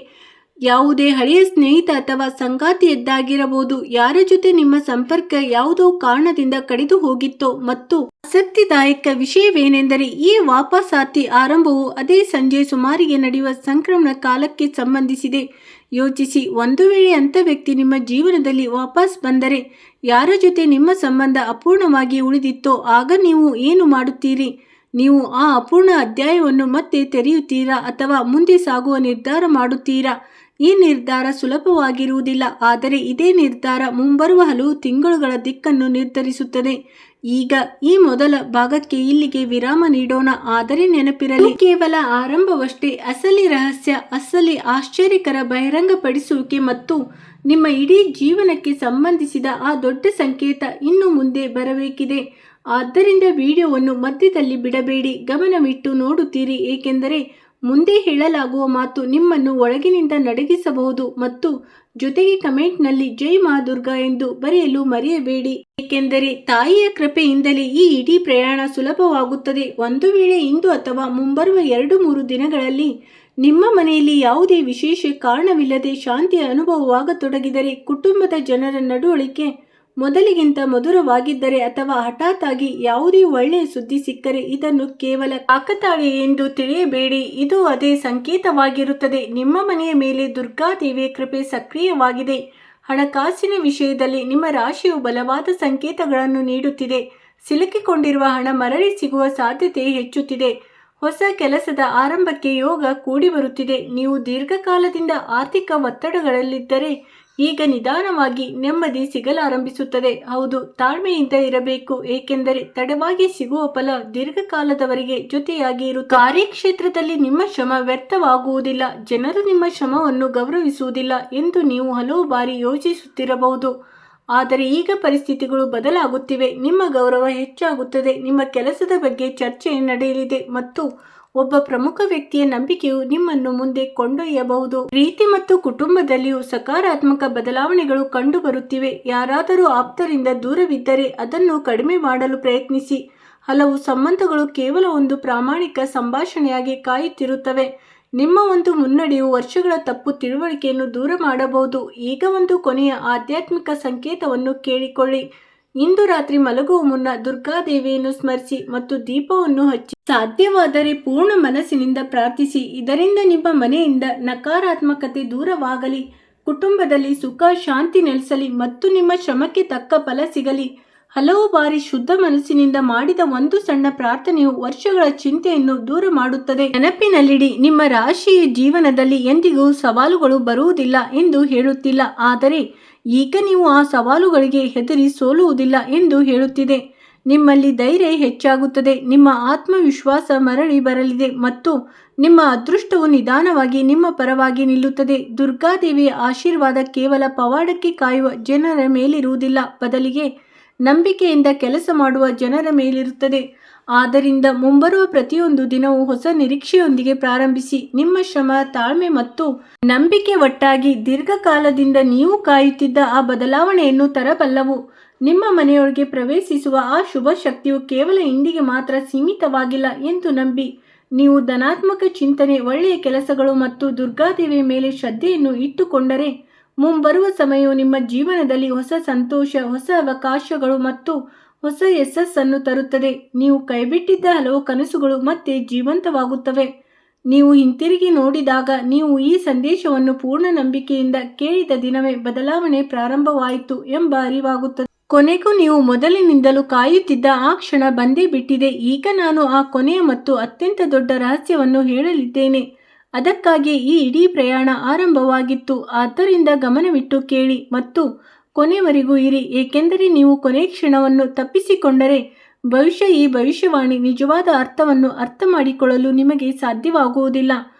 ಯಾವುದೇ ಹಳೆಯ ಸ್ನೇಹಿತ ಅಥವಾ ಸಂಗಾತಿಯದ್ದಾಗಿರಬಹುದು. ಯಾರ ಜೊತೆ ನಿಮ್ಮ ಸಂಪರ್ಕ ಯಾವುದೋ ಕಾರಣದಿಂದ ಕಡಿದು ಹೋಗಿತ್ತೋ. ಮತ್ತು ಆಸಕ್ತಿದಾಯಕ ವಿಷಯವೇನೆಂದರೆ ಈ ವಾಪಸಾತಿ ಆರಂಭವು ಅದೇ ಸಂಜೆ ಸುಮಾರಿಗೆ ನಡೆಯುವ ಸಂಕ್ರಮಣ ಕಾಲಕ್ಕೆ ಸಂಬಂಧಿಸಿದೆ. ಯೋಚಿಸಿ, ಒಂದು ವೇಳೆ ಅಂಥ ವ್ಯಕ್ತಿ ನಿಮ್ಮ ಜೀವನದಲ್ಲಿ ವಾಪಸ್ ಬಂದರೆ, ಯಾರ ಜೊತೆ ನಿಮ್ಮ ಸಂಬಂಧ ಅಪೂರ್ಣವಾಗಿ ಉಳಿದಿತ್ತೋ, ಆಗ ನೀವು ಏನು ಮಾಡುತ್ತೀರಿ? ನೀವು ಆ ಅಪೂರ್ಣ ಅಧ್ಯಾಯವನ್ನು ಮತ್ತೆ ತೆರೆಯುತ್ತೀರಾ ಅಥವಾ ಮುಂದೆ ಸಾಗುವ ನಿರ್ಧಾರ ಮಾಡುತ್ತೀರಾ? ಈ ನಿರ್ಧಾರ ಸುಲಭವಾಗಿರುವುದಿಲ್ಲ, ಆದರೆ ಇದೇ ನಿರ್ಧಾರ ಮುಂಬರುವ ಹಲವು ತಿಂಗಳುಗಳ ದಿಕ್ಕನ್ನು ನಿರ್ಧರಿಸುತ್ತದೆ. ಈಗ ಈ ಮೊದಲ ಭಾಗಕ್ಕೆ ಇಲ್ಲಿಗೆ ವಿರಾಮ ನೀಡೋಣ. ಆದರೆ ನೆನಪಿರಲಿ, ಕೇವಲ ಆರಂಭವಷ್ಟೇ. ಅಸಲಿ ರಹಸ್ಯ, ಅಸಲಿ ಆಶ್ಚರ್ಯಕರ ಬಹಿರಂಗಪಡಿಸುವಿಕೆ ಮತ್ತು ನಿಮ್ಮ ಇಡೀ ಜೀವನಕ್ಕೆ ಸಂಬಂಧಿಸಿದ ಆ ದೊಡ್ಡ ಸಂಕೇತ ಇನ್ನು ಮುಂದೆ ಬರಬೇಕಿದೆ. ಆದ್ದರಿಂದ ವಿಡಿಯೋವನ್ನು ಮಧ್ಯದಲ್ಲಿ ಬಿಡಬೇಡಿ, ಗಮನವಿಟ್ಟು ನೋಡುತ್ತೀರಿ. ಏಕೆಂದರೆ ಮುಂದೆ ಹೇಳಲಾಗುವ ಮಾತು ನಿಮ್ಮನ್ನು ಒಳಗಿನಿಂದ ನಡಗಿಸಬಹುದು. ಮತ್ತು ಜೊತೆಗೆ ಕಮೆಂಟ್ನಲ್ಲಿ ಜೈ ಮಾ ದುರ್ಗಾ ಎಂದು ಬರೆಯಲು ಮರೆಯಬೇಡಿ. ಏಕೆಂದರೆ ತಾಯಿಯ ಕೃಪೆಯಿಂದಲೇ ಈ ಇಡೀ ಪ್ರಯಾಣ ಸುಲಭವಾಗುತ್ತದೆ. ಒಂದು ವೇಳೆ ಇಂದು ಅಥವಾ ಮುಂಬರುವ 2-3 ದಿನಗಳಲ್ಲಿ ನಿಮ್ಮ ಮನೆಯಲ್ಲಿ ಯಾವುದೇ ವಿಶೇಷ ಕಾರಣವಿಲ್ಲದೆ ಶಾಂತಿಯ ಅನುಭವವಾಗತೊಡಗಿದರೆ, ಕುಟುಂಬದ ಜನರ ನಡವಳಿಕೆ ಮೊದಲಿಗಿಂತ ಮಧುರವಾಗಿದ್ದರೆ ಅಥವಾ ಹಠಾತ್ ಆಗಿ ಯಾವುದೇ ಒಳ್ಳೆಯ ಸುದ್ದಿ ಸಿಕ್ಕರೆ ಇದನ್ನು ಕೇವಲ ಕಾಕತಾಳೀಯ ಎಂದು ತಿಳಿಯಬೇಡಿ. ಇದು ಅದೇ ಸಂಕೇತವಾಗಿರುತ್ತದೆ. ನಿಮ್ಮ ಮನೆಯ ಮೇಲೆ ದುರ್ಗಾದೇವಿಯ ಕೃಪೆ ಸಕ್ರಿಯವಾಗಿದೆ. ಹಣಕಾಸಿನ ವಿಷಯದಲ್ಲಿ ನಿಮ್ಮ ರಾಶಿಯು ಬಲವಾದ ಸಂಕೇತಗಳನ್ನು ನೀಡುತ್ತಿದೆ. ಸಿಲುಕಿಕೊಂಡಿರುವ ಹಣ ಮರಳಿ ಸಿಗುವ ಸಾಧ್ಯತೆ ಹೆಚ್ಚುತ್ತಿದೆ. ಹೊಸ ಕೆಲಸದ ಆರಂಭಕ್ಕೆ ಯೋಗ ಕೂಡಿ ಬರುತ್ತಿದೆ. ನೀವು ದೀರ್ಘಕಾಲದಿಂದ ಆರ್ಥಿಕ ಒತ್ತಡಗಳಲ್ಲಿದ್ದರೆ ಈಗ ನಿಧಾನವಾಗಿ ನೆಮ್ಮದಿ ಸಿಗಲಾರಂಭಿಸುತ್ತದೆ. ಹೌದು, ತಾಳ್ಮೆಯಿಂದ ಇರಬೇಕು. ಏಕೆಂದರೆ ತಡವಾಗಿ ಸಿಗುವ ಫಲ ದೀರ್ಘಕಾಲದವರೆಗೆ ಜೊತೆಯಾಗಿ ಇರುತ್ತದೆ. ಕಾರ್ಯಕ್ಷೇತ್ರದಲ್ಲಿ ನಿಮ್ಮ ಶ್ರಮ ವ್ಯರ್ಥವಾಗುವುದಿಲ್ಲ. ಜನರು ನಿಮ್ಮ ಶ್ರಮವನ್ನು ಗೌರವಿಸುವುದಿಲ್ಲ ಎಂದು ನೀವು ಹಲವು ಬಾರಿ ಯೋಚಿಸುತ್ತಿರಬಹುದು. ಆದರೆ ಈಗ ಪರಿಸ್ಥಿತಿಗಳು ಬದಲಾಗುತ್ತಿವೆ. ನಿಮ್ಮ ಗೌರವ ಹೆಚ್ಚಾಗುತ್ತದೆ. ನಿಮ್ಮ ಕೆಲಸದ ಬಗ್ಗೆ ಚರ್ಚೆ ನಡೆಯಲಿದೆ ಮತ್ತು ಒಬ್ಬ ಪ್ರಮುಖ ವ್ಯಕ್ತಿಯ ನಂಬಿಕೆಯು ನಿಮ್ಮನ್ನು ಮುಂದೆ ಕೊಂಡೊಯ್ಯಬಹುದು. ಪ್ರೀತಿ ಮತ್ತು ಕುಟುಂಬದಲ್ಲಿಯೂ ಸಕಾರಾತ್ಮಕ ಬದಲಾವಣೆಗಳು ಕಂಡುಬರುತ್ತಿವೆ. ಯಾರಾದರೂ ಆಪ್ತರಿಂದ ದೂರವಿದ್ದರೆ ಅದನ್ನು ಕಡಿಮೆ ಮಾಡಲು ಪ್ರಯತ್ನಿಸಿ. ಹಲವು ಸಂಬಂಧಗಳು ಕೇವಲ ಒಂದು ಪ್ರಾಮಾಣಿಕ ಸಂಭಾಷಣೆಯಾಗಿ ಕಾಯುತ್ತಿರುತ್ತವೆ. ನಿಮ್ಮ ಒಂದು ಮುನ್ನಡೆಯು ವರ್ಷಗಳ ತಪ್ಪು ತಿಳುವಳಿಕೆಯನ್ನು ದೂರ ಮಾಡಬಹುದು. ಈಗ ಒಂದು ಕೊನೆಯ ಆಧ್ಯಾತ್ಮಿಕ ಸಂಕೇತವನ್ನು ಕೇಳಿಕೊಳ್ಳಿ. ಇಂದು ರಾತ್ರಿ ಮಲಗುವ ಮುನ್ನ ದುರ್ಗಾದೇವಿಯನ್ನು ಸ್ಮರಿಸಿ ಮತ್ತು ದೀಪವನ್ನು ಹಚ್ಚಿ. ಸಾಧ್ಯವಾದರೆ ಪೂರ್ಣ ಮನಸ್ಸಿನಿಂದ ಪ್ರಾರ್ಥಿಸಿ. ಇದರಿಂದ ನಿಮ್ಮ ಮನೆಯಿಂದ ನಕಾರಾತ್ಮಕತೆ ದೂರವಾಗಲಿ, ಕುಟುಂಬದಲ್ಲಿ ಸುಖ ಶಾಂತಿ ನೆಲೆಸಲಿ ಮತ್ತು ನಿಮ್ಮ ಶ್ರಮಕ್ಕೆ ತಕ್ಕ ಫಲ ಸಿಗಲಿ. ಹಲವು ಬಾರಿ ಶುದ್ಧ ಮನಸ್ಸಿನಿಂದ ಮಾಡಿದ ಒಂದು ಸಣ್ಣ ಪ್ರಾರ್ಥನೆಯು ವರ್ಷಗಳ ಚಿಂತೆಯನ್ನು ದೂರ ಮಾಡುತ್ತದೆ. ನೆನಪಿನಲ್ಲಿಡಿ, ನಿಮ್ಮ ರಾಶಿಯ ಜೀವನದಲ್ಲಿ ಎಂದಿಗೂ ಸವಾಲುಗಳು ಬರುವುದಿಲ್ಲ ಎಂದು ಹೇಳುತ್ತಿಲ್ಲ, ಆದರೆ ಈಗ ನೀವು ಆ ಸವಾಲುಗಳಿಗೆ ಹೆದರಿ ಸೋಲುವುದಿಲ್ಲ ಎಂದು ಹೇಳುತ್ತಿದೆ. ನಿಮ್ಮಲ್ಲಿ ಧೈರ್ಯ ಹೆಚ್ಚಾಗುತ್ತದೆ, ನಿಮ್ಮ ಆತ್ಮವಿಶ್ವಾಸ ಮರಳಿ ಬರಲಿದೆ ಮತ್ತು ನಿಮ್ಮ ಅದೃಷ್ಟವು ನಿಧಾನವಾಗಿ ನಿಮ್ಮ ಪರವಾಗಿ ನಿಲ್ಲುತ್ತದೆ. ದುರ್ಗಾದೇವಿಯ ಆಶೀರ್ವಾದ ಕೇವಲ ಪವಾಡಕ್ಕೆ ಕಾಯುವ ಜನರ ಮೇಲಿರುವುದಿಲ್ಲ, ಬದಲಿಗೆ ನಂಬಿಕೆಯಿಂದ ಕೆಲಸ ಮಾಡುವ ಜನರ ಮೇಲಿರುತ್ತದೆ. ಆದ್ದರಿಂದ ಮುಂಬರುವ ಪ್ರತಿಯೊಂದು ದಿನವೂ ಹೊಸ ನಿರೀಕ್ಷೆಯೊಂದಿಗೆ ಪ್ರಾರಂಭಿಸಿ. ನಿಮ್ಮ ಶ್ರಮ, ತಾಳ್ಮೆ ಮತ್ತು ನಂಬಿಕೆ ಒಟ್ಟಾಗಿ ದೀರ್ಘಕಾಲದಿಂದ ನೀವು ಕಾಯುತ್ತಿದ್ದ ಆ ಬದಲಾವಣೆಯನ್ನು ತರಬಲ್ಲವು. ನಿಮ್ಮ ಮನೆಯೊಳಗೆ ಪ್ರವೇಶಿಸುವ ಆ ಶುಭ ಶಕ್ತಿಯು ಕೇವಲ ಇಂದಿಗೆ ಮಾತ್ರ ಸೀಮಿತವಾಗಿಲ್ಲ ಎಂದು ನಂಬಿ. ನೀವು ಧನಾತ್ಮಕ ಚಿಂತನೆ, ಒಳ್ಳೆಯ ಕೆಲಸಗಳು ಮತ್ತು ದುರ್ಗಾದೇವಿಯ ಮೇಲೆ ಶ್ರದ್ಧೆಯನ್ನು ಇಟ್ಟುಕೊಂಡರೆ ಮುಂಬರುವ ಸಮಯವು ನಿಮ್ಮ ಜೀವನದಲ್ಲಿ ಹೊಸ ಸಂತೋಷ, ಹೊಸ ಅವಕಾಶಗಳು ಮತ್ತು ಹೊಸ ಯಶಸ್ಸನ್ನು ತರುತ್ತದೆ. ನೀವು ಕೈಬಿಟ್ಟಿದ್ದ ಹಲವು ಕನಸುಗಳು ಮತ್ತೆ ಜೀವಂತವಾಗುತ್ತವೆ. ನೀವು ಹಿಂತಿರುಗಿ ನೋಡಿದಾಗ ನೀವು ಈ ಸಂದೇಶವನ್ನು ಪೂರ್ಣ ನಂಬಿಕೆಯಿಂದ ಕೇಳಿದ ದಿನವೇ ಬದಲಾವಣೆ ಪ್ರಾರಂಭವಾಯಿತು ಎಂಬ ಅರಿವಾಗುತ್ತದೆ. ಕೊನೆಗೂ ನೀವು ಮೊದಲಿನಿಂದಲೂ ಕಾಯುತ್ತಿದ್ದ ಆ ಕ್ಷಣ ಬಂದೇ ಬಿಟ್ಟಿದೆ. ಈಗ ನಾನು ಆ ಕೊನೆಯ ಮತ್ತು ಅತ್ಯಂತ ದೊಡ್ಡ ರಹಸ್ಯವನ್ನು ಹೇಳಲಿದ್ದೇನೆ. ಅದಕ್ಕಾಗಿ ಈ ಇಡೀ ಪ್ರಯಾಣ ಆರಂಭವಾಗಿತ್ತು. ಆದ್ದರಿಂದ ಗಮನವಿಟ್ಟು ಕೇಳಿ ಮತ್ತು ಕೊನೆವರೆಗೂ ಇರಿ, ಏಕೆಂದರೆ ನೀವು ಕೊನೆ ಕ್ಷಣವನ್ನು ತಪ್ಪಿಸಿಕೊಂಡರೆ ಬಹುಶಃ ಈ ಭವಿಷ್ಯವಾಣಿ ನಿಜವಾದ ಅರ್ಥವನ್ನು ಅರ್ಥ ಮಾಡಿಕೊಳ್ಳಲು ನಿಮಗೆ ಸಾಧ್ಯವಾಗುವುದಿಲ್ಲ.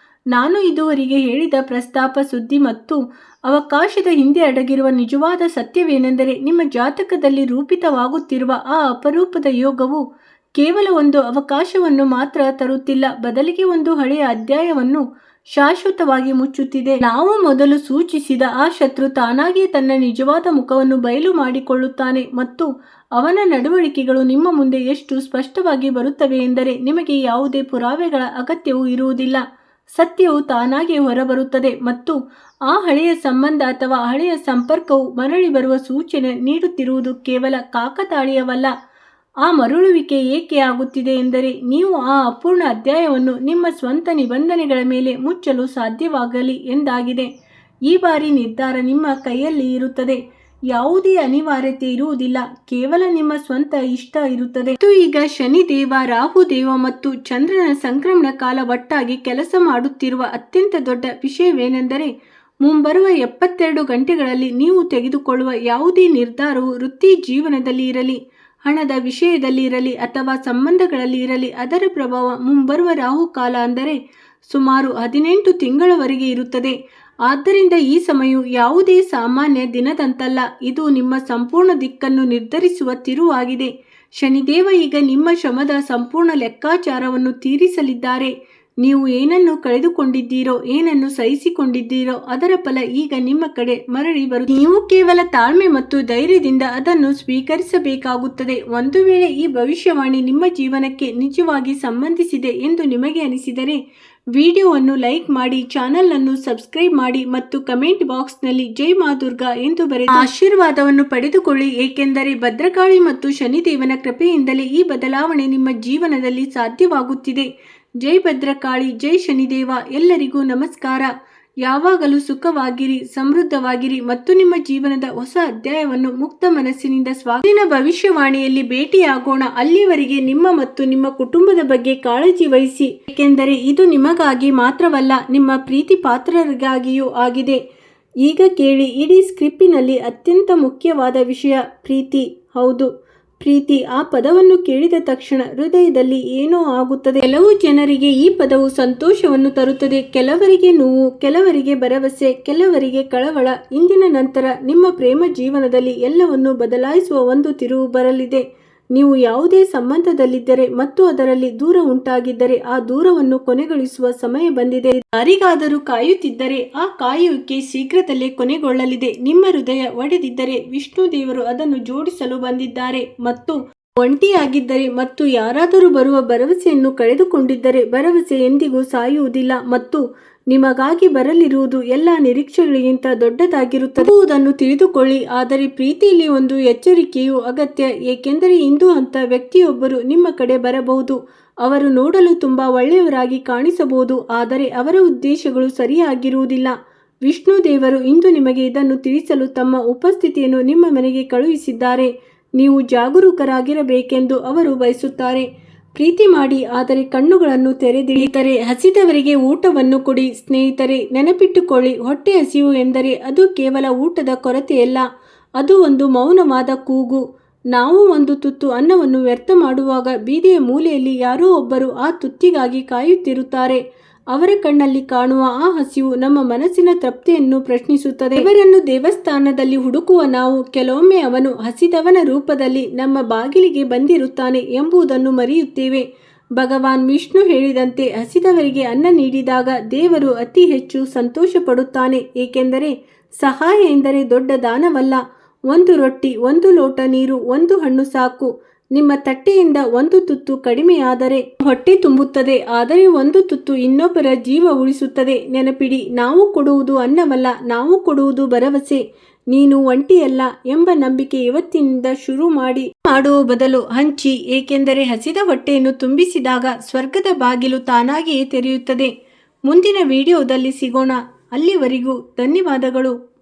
ನಾನು ಇದುವರೆಗೆ ಹೇಳಿದ ಪ್ರಸ್ತಾಪ, ಸುದ್ದಿ ಮತ್ತು ಅವಕಾಶದ ಹಿಂದೆ ಅಡಗಿರುವ ನಿಜವಾದ ಸತ್ಯವೇನೆಂದರೆ, ನಿಮ್ಮ ಜಾತಕದಲ್ಲಿ ರೂಪಿತವಾಗುತ್ತಿರುವ ಆ ಅಪರೂಪದ ಯೋಗವು ಕೇವಲ ಒಂದು ಅವಕಾಶವನ್ನು ಮಾತ್ರ ತರುತ್ತಿಲ್ಲ, ಬದಲಿಗೆ ಒಂದು ಹಳೆಯ ಅಧ್ಯಾಯವನ್ನು ಶಾಶ್ವತವಾಗಿ ಮುಚ್ಚುತ್ತಿದೆ. ನಾವು ಮೊದಲು ಸೂಚಿಸಿದ ಆ ಶತ್ರು ತಾನಾಗಿಯೇ ತನ್ನ ನಿಜವಾದ ಮುಖವನ್ನು ಬಯಲು ಮಾಡಿಕೊಳ್ಳುತ್ತಾನೆ ಮತ್ತು ಅವನ ನಡವಳಿಕೆಗಳು ನಿಮ್ಮ ಮುಂದೆ ಎಷ್ಟು ಸ್ಪಷ್ಟವಾಗಿ ಬರುತ್ತವೆ ಎಂದರೆ ನಿಮಗೆ ಯಾವುದೇ ಪುರಾವೆಗಳ ಅಗತ್ಯವೂ ಇರುವುದಿಲ್ಲ. ಸತ್ಯವು ತಾನಾಗಿಯೇ ಹೊರಬರುತ್ತದೆ ಮತ್ತು ಆ ಹಳೆಯ ಸಂಬಂಧ ಅಥವಾ ಹಳೆಯ ಸಂಪರ್ಕವು ಮರಳಿ ಬರುವ ಸೂಚನೆ ನೀಡುತ್ತಿರುವುದು ಕೇವಲ ಕಾಕತಾಳೀಯವಲ್ಲ. ಆ ಮರಳುವಿಕೆ ಏಕೆ ಆಗುತ್ತಿದೆ ಎಂದರೆ ನೀವು ಆ ಅಪೂರ್ಣ ಅಧ್ಯಾಯವನ್ನು ನಿಮ್ಮ ಸ್ವಂತ ನಿಬಂಧನೆಗಳ ಮೇಲೆ ಮುಚ್ಚಲು ಸಾಧ್ಯವಾಗಲಿ ಎಂದಾಗಿದೆ. ಈ ಬಾರಿ ನಿರ್ಧಾರ ನಿಮ್ಮ ಕೈಯಲ್ಲಿ ಇರುತ್ತದೆ. ಯಾವುದೇ ಅನಿವಾರ್ಯತೆ ಇರುವುದಿಲ್ಲ, ಕೇವಲ ನಿಮ್ಮ ಸ್ವಂತ ಇಷ್ಟ ಇರುತ್ತದೆ. ಮತ್ತು ಈಗ ಶನಿದೇವ, ರಾಹುದೇವ ಮತ್ತು ಚಂದ್ರನ ಸಂಕ್ರಮಣ ಕಾಲ ಒಟ್ಟಾಗಿ ಕೆಲಸ ಮಾಡುತ್ತಿರುವ ಅತ್ಯಂತ ದೊಡ್ಡ ವಿಷಯವೇನೆಂದರೆ, ಮುಂಬರುವ 72 ಗಂಟೆಗಳಲ್ಲಿ ನೀವು ತೆಗೆದುಕೊಳ್ಳುವ ಯಾವುದೇ ನಿರ್ಧಾರವು ವೃತ್ತಿ ಜೀವನದಲ್ಲಿ ಇರಲಿ, ಹಣದ ವಿಷಯದಲ್ಲಿ ಇರಲಿ ಅಥವಾ ಸಂಬಂಧಗಳಲ್ಲಿ ಇರಲಿ, ಅದರ ಪ್ರಭಾವ ಮುಂಬರುವ ರಾಹುಕಾಲ ಅಂದರೆ ಸುಮಾರು 18 ತಿಂಗಳವರೆಗೆ ಇರುತ್ತದೆ. ಆದ್ದರಿಂದ ಈ ಸಮಯವು ಯಾವುದೇ ಸಾಮಾನ್ಯ ದಿನದಂತಲ್ಲ, ಇದು ನಿಮ್ಮ ಸಂಪೂರ್ಣ ದಿಕ್ಕನ್ನು ನಿರ್ಧರಿಸುವ ತಿರುವಾಗಿದೆ. ಶನಿದೇವ ಈಗ ನಿಮ್ಮ ಶ್ರಮದ ಸಂಪೂರ್ಣ ಲೆಕ್ಕಾಚಾರವನ್ನು ತೀರಿಸಲಿದ್ದಾರೆ. ನೀವು ಏನನ್ನು ಕಳೆದುಕೊಂಡಿದ್ದೀರೋ, ಏನನ್ನು ಸಹಿಸಿಕೊಂಡಿದ್ದೀರೋ ಅದರ ಫಲ ಈಗ ನಿಮ್ಮ ಕಡೆ ಮರಳಿ ಬರುತ್ತದೆ. ನೀವು ಕೇವಲ ತಾಳ್ಮೆ ಮತ್ತು ಧೈರ್ಯದಿಂದ ಅದನ್ನು ಸ್ವೀಕರಿಸಬೇಕಾಗುತ್ತದೆ. ಒಂದು ವೇಳೆ ಈ ಭವಿಷ್ಯವಾಣಿ ನಿಮ್ಮ ಜೀವನಕ್ಕೆ ನಿಜವಾಗಿ ಸಂಬಂಧಿಸಿದೆ ಎಂದು ನಿಮಗೆ ಅನಿಸಿದರೆ ವಿಡಿಯೋವನ್ನು ಲೈಕ್ ಮಾಡಿ, ಚಾನೆಲ್ ಅನ್ನು ಸಬ್ಸ್ಕ್ರೈಬ್ ಮಾಡಿ ಮತ್ತು ಕಮೆಂಟ್ ಬಾಕ್ಸ್ನಲ್ಲಿ ಜೈ ಮಾ ದುರ್ಗಾ ಎಂದು ಬರೆದು ಆಶೀರ್ವಾದವನ್ನು ಪಡೆದುಕೊಳ್ಳಿ. ಏಕೆಂದರೆ ಭದ್ರಕಾಳಿ ಮತ್ತು ಶನಿದೇವನ ಕೃಪೆಯಿಂದಲೇ ಈ ಬದಲಾವಣೆ ನಿಮ್ಮ ಜೀವನದಲ್ಲಿ ಸಾಧ್ಯವಾಗುತ್ತಿದೆ. ಜೈ ಭದ್ರಕಾಳಿ, ಜೈ ಶನಿದೇವ. ಎಲ್ಲರಿಗೂ ನಮಸ್ಕಾರ. ಯಾವಾಗಲೂ ಸುಖವಾಗಿರಿ, ಸಮೃದ್ಧವಾಗಿರಿ ಮತ್ತು ನಿಮ್ಮ ಜೀವನದ ಹೊಸ ಅಧ್ಯಾಯವನ್ನು ಮುಕ್ತ ಮನಸ್ಸಿನಿಂದ ಮುಂದಿನ ಭವಿಷ್ಯವಾಣಿಯಲ್ಲಿ ಭೇಟಿಯಾಗೋಣ. ಅಲ್ಲಿವರೆಗೆ ನಿಮ್ಮ ಮತ್ತು ನಿಮ್ಮ ಕುಟುಂಬದ ಬಗ್ಗೆ ಕಾಳಜಿ ವಹಿಸಿ, ಏಕೆಂದರೆ ಇದು ನಿಮಗಾಗಿ ಮಾತ್ರವಲ್ಲ, ನಿಮ್ಮ ಪ್ರೀತಿ ಪಾತ್ರರಿಗಾಗಿಯೂ ಆಗಿದೆ. ಈಗ ಕೇಳಿ, ಇಡೀ ಸ್ಕ್ರಿಪ್ಟಿನಲ್ಲಿ ಅತ್ಯಂತ ಮುಖ್ಯವಾದ ವಿಷಯ ಪ್ರೀತಿ. ಹೌದು, ಪ್ರೀತಿ. ಆ ಪದವನ್ನು ಕೇಳಿದ ತಕ್ಷಣ ಹೃದಯದಲ್ಲಿ ಏನೋ ಆಗುತ್ತದೆ. ಕೆಲವು ಜನರಿಗೆ ಈ ಪದವು ಸಂತೋಷವನ್ನು ತರುತ್ತದೆ, ಕೆಲವರಿಗೆ ನೋವು, ಕೆಲವರಿಗೆ ಭರವಸೆ, ಕೆಲವರಿಗೆ ಕಳವಳ. ಇಂದಿನ ನಂತರ ನಿಮ್ಮ ಪ್ರೇಮ ಜೀವನದಲ್ಲಿ ಎಲ್ಲವನ್ನೂ ಬದಲಾಯಿಸುವ ಒಂದು ತಿರುವು ಬರಲಿದೆ. ನೀವು ಯಾವುದೇ ಸಂಬಂಧದಲ್ಲಿದ್ದರೆ ಮತ್ತು ಅದರಲ್ಲಿ ದೂರ ಉಂಟಾಗಿದ್ದರೆ ಆ ದೂರವನ್ನು ಕೊನೆಗೊಳಿಸುವ ಸಮಯ ಬಂದಿದೆ. ಯಾರಿಗಾದರೂ ಕಾಯುತ್ತಿದ್ದರೆ ಆ ಕಾಯುವಿಕೆ ಶೀಘ್ರದಲ್ಲೇ ಕೊನೆಗೊಳ್ಳಲಿದೆ. ನಿಮ್ಮ ಹೃದಯ ಒಡೆದಿದ್ದರೆ ವಿಷ್ಣು ದೇವರು ಅದನ್ನು ಜೋಡಿಸಲು ಬಂದಿದ್ದಾರೆ ಮತ್ತು ಒಂಟಿಯಾಗಿದ್ದರೆ ಮತ್ತು ಯಾರಾದರೂ ಬರುವ ಭರವಸೆಯನ್ನು ಕಳೆದುಕೊಂಡಿದ್ದರೆ ಭರವಸೆ ಎಂದಿಗೂ ಸಾಯುವುದಿಲ್ಲ ಮತ್ತು ನಿಮಗಾಗಿ ಬರಲಿರುವುದು ಎಲ್ಲ ನಿರೀಕ್ಷೆಗಳಿಗಿಂತ ದೊಡ್ಡದಾಗಿರುತ್ತದೆ ಎಂಬುದನ್ನು ತಿಳಿದುಕೊಳ್ಳಿ. ಆದರೆ ಪ್ರೀತಿಯಲ್ಲಿ ಒಂದು ಎಚ್ಚರಿಕೆಯೂ ಅಗತ್ಯ, ಏಕೆಂದರೆ ಇಂದು ಅಂತ ವ್ಯಕ್ತಿಯೊಬ್ಬರು ನಿಮ್ಮ ಕಡೆ ಬರಬಹುದು. ಅವರು ನೋಡಲು ತುಂಬಾ ಒಳ್ಳೆಯವರಾಗಿ ಕಾಣಿಸಬಹುದು, ಆದರೆ ಅವರ ಉದ್ದೇಶಗಳು ಸರಿಯಾಗಿರುವುದಿಲ್ಲ. ವಿಷ್ಣು ದೇವರು ಇಂದು ನಿಮಗೆ ಇದನ್ನು ತಿಳಿಸಲು ತಮ್ಮ ಉಪಸ್ಥಿತಿಯನ್ನು ನಿಮ್ಮ ಮನೆಗೆ ಕಳುಹಿಸಿದ್ದಾರೆ. ನೀವು ಜಾಗರೂಕರಾಗಿರಬೇಕೆಂದು ಅವರು ಬಯಸುತ್ತಾರೆ. ಪ್ರೀತಿ ಮಾಡಿ, ಆದರೆ ಕಣ್ಣುಗಳನ್ನು ತೆರೆದಿಡಿದರೆ ಹಸಿದವರಿಗೆ ಊಟವನ್ನು ಕೊಡಿ. ಸ್ನೇಹಿತರೆ, ನೆನಪಿಟ್ಟುಕೊಳ್ಳಿ, ಹೊಟ್ಟೆ ಹಸಿವು ಎಂದರೆ ಅದು ಕೇವಲ ಊಟದ ಕೊರತೆಯಲ್ಲ, ಅದು ಒಂದು ಮೌನವಾದ ಕೂಗು. ನಾವು ಒಂದು ತುತ್ತು ಅನ್ನವನ್ನು ವ್ಯರ್ಥ ಮಾಡುವಾಗ ಬೀದಿಯ ಮೂಲೆಯಲ್ಲಿ ಯಾರೋ ಒಬ್ಬರು ಆ ತುತ್ತಿಗಾಗಿ ಕಾಯುತ್ತಿರುತ್ತಾರೆ. ಅವರ ಕಣ್ಣಲ್ಲಿ ಕಾಣುವ ಆ ಹಸಿವು ನಮ್ಮ ಮನಸ್ಸಿನ ತೃಪ್ತಿಯನ್ನು ಪ್ರಶ್ನಿಸುತ್ತದೆ. ದೇವರನ್ನು ದೇವಸ್ಥಾನದಲ್ಲಿ ಹುಡುಕುವ ನಾವು ಕೆಲವೊಮ್ಮೆ ಅವನು ಹಸಿದವನ ರೂಪದಲ್ಲಿ ನಮ್ಮ ಬಾಗಿಲಿಗೆ ಬಂದಿರುತ್ತಾನೆ ಎಂಬುದನ್ನು ಮರೆಯುತ್ತೇವೆ. ಭಗವಾನ್ ವಿಷ್ಣು ಹೇಳಿದಂತೆ, ಹಸಿದವರಿಗೆ ಅನ್ನ ನೀಡಿದಾಗ ದೇವರು ಅತಿ ಹೆಚ್ಚು ಸಂತೋಷ ಪಡುತ್ತಾನೆ, ಏಕೆಂದರೆ ಸಹಾಯ ಎಂದರೆ ದೊಡ್ಡ ದಾನವಲ್ಲ. ಒಂದು ರೊಟ್ಟಿ, ಒಂದು ಲೋಟ ನೀರು, ಒಂದು ಹಣ್ಣು ಸಾಕು. ನಿಮ್ಮ ತಟ್ಟೆಯಿಂದ ಒಂದು ತುತ್ತು ಕಡಿಮೆಯಾದರೆ ಹೊಟ್ಟೆ ತುಂಬುತ್ತದೆ, ಆದರೆ ಒಂದು ತುತ್ತು ಇನ್ನೊಬ್ಬರ ಜೀವ ಉಳಿಸುತ್ತದೆ. ನೆನಪಿಡಿ, ನಾವು ಕೊಡುವುದು ಅನ್ನವಲ್ಲ, ನಾವು ಕೊಡುವುದು ಭರವಸೆ. ನೀನು ಒಂಟಿಯಲ್ಲ ಎಂಬ ನಂಬಿಕೆ ಇವತ್ತಿನಿಂದ ಶುರು ಮಾಡುವ ಬದಲು ಹಂಚಿ, ಏಕೆಂದರೆ ಹಸಿದ ಹೊಟ್ಟೆಯನ್ನು ತುಂಬಿಸಿದಾಗ ಸ್ವರ್ಗದ ಬಾಗಿಲು ತಾನಾಗಿಯೇ ತೆರೆಯುತ್ತದೆ. ಮುಂದಿನ ವಿಡಿಯೋದಲ್ಲಿ ಸಿಗೋಣ. ಅಲ್ಲಿವರೆಗೂ ಧನ್ಯವಾದಗಳು.